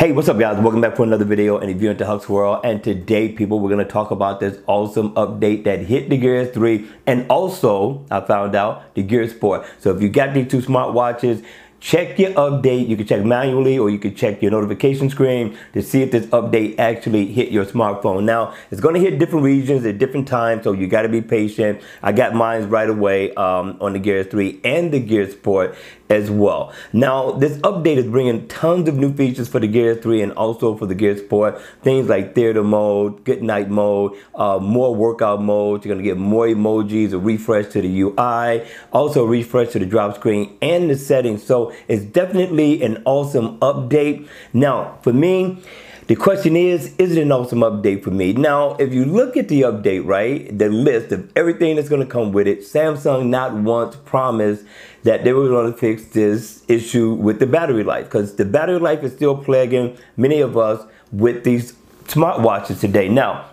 Hey, what's up guys? Welcome back for another video and if you're into Huck's World. And today, people, we're going to talk about this awesome update that hit the Gear 3 and also, I found out, the Gear Sport. So if you got these two smartwatches, check your update. You can check manually or you can check your notification screen to see if this update actually hit your smartphone. Now, it's going to hit different regions at different times, so you got to be patient. I got mine right away on the Gear 3 and the Gear Sport as well. Now, this update is bringing tons of new features for the Gear 3 and also for the Gear Sport. Things like theater mode, good night mode, more workout modes. You're going to get more emojis, a refresh to the UI, also a refresh to the drop screen and the settings. So it's definitely an awesome update. Now, for me, the question is it an awesome update for me? Now, if you look at the update, right, the list of everything that's going to come with it, Samsung not once promised that they were going to fix this issue with the battery life, because the battery life is still plaguing many of us with these smartwatches today. Now,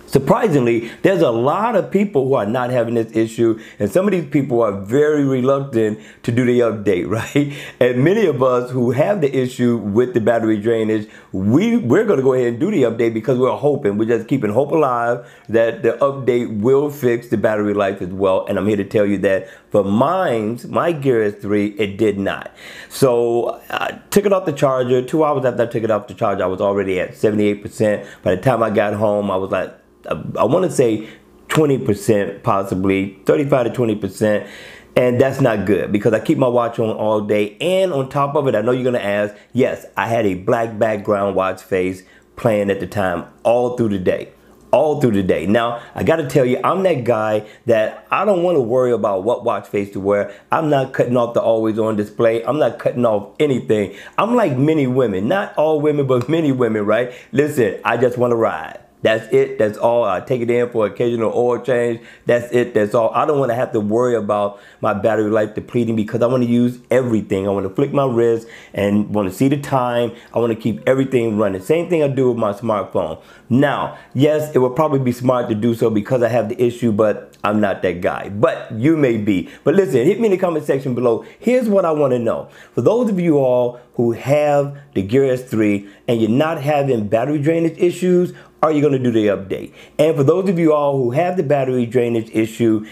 surprisingly, there's a lot of people who are not having this issue, and some of these people are very reluctant to do the update, right? And many of us who have the issue with the battery drainage, we're going to go ahead and do the update because we're just keeping hope alive that the update will fix the battery life as well. And I'm here to tell you that for my Gear 3, it did not. So I took it off the charger. 2 hours after I took it off the charger, I was already at 78%. By the time I got home, I was like, I want to say 20%, possibly 35 to 20%. And that's not good because I keep my watch on all day. And on top of it, I know you're going to ask, yes, I had a black background watch face playing at the time all through the day. All through the day. Now, I got to tell you, I'm that guy that I don't want to worry about what watch face to wear. I'm not cutting off the always on display. I'm not cutting off anything. I'm like many women, not all women, but many women, right? Listen, I just want to ride. That's it. That's all. I take it in for occasional oil change. That's it. That's all. I don't want to have to worry about my battery life depleting because I want to use everything. I want to flick my wrist and want to see the time. I want to keep everything running. Same thing I do with my smartphone. Now, yes, it would probably be smart to do so because I have the issue, but I'm not that guy. But you may be. But listen, hit me in the comment section below. Here's what I want to know. For those of you all who have the Gear S3 and you're not having battery drainage issues, are you going to do the update? And for those of you all who have the battery drainage issue,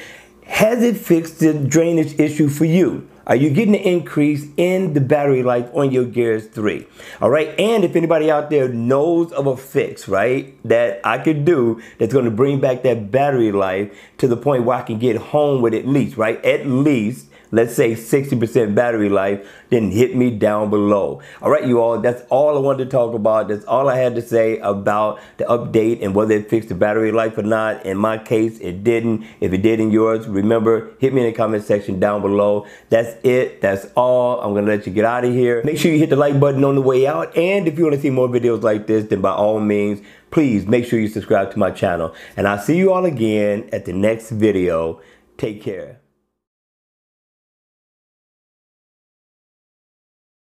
has it fixed the drainage issue for you? Are you getting an increase in the battery life on your Gear 3? All right. And if anybody out there knows of a fix, right, that I could do that's going to bring back that battery life to the point where I can get home with at least, right, at least, let's say 60% battery life, then hit me down below. All right, you all, that's all I wanted to talk about. That's all I had to say about the update and whether it fixed the battery life or not. In my case, it didn't. If it did in yours, remember, hit me in the comment section down below. That's it. That's all. I'm going to let you get out of here. Make sure you hit the like button on the way out. And if you want to see more videos like this, then by all means, please make sure you subscribe to my channel. And I'll see you all again at the next video. Take care.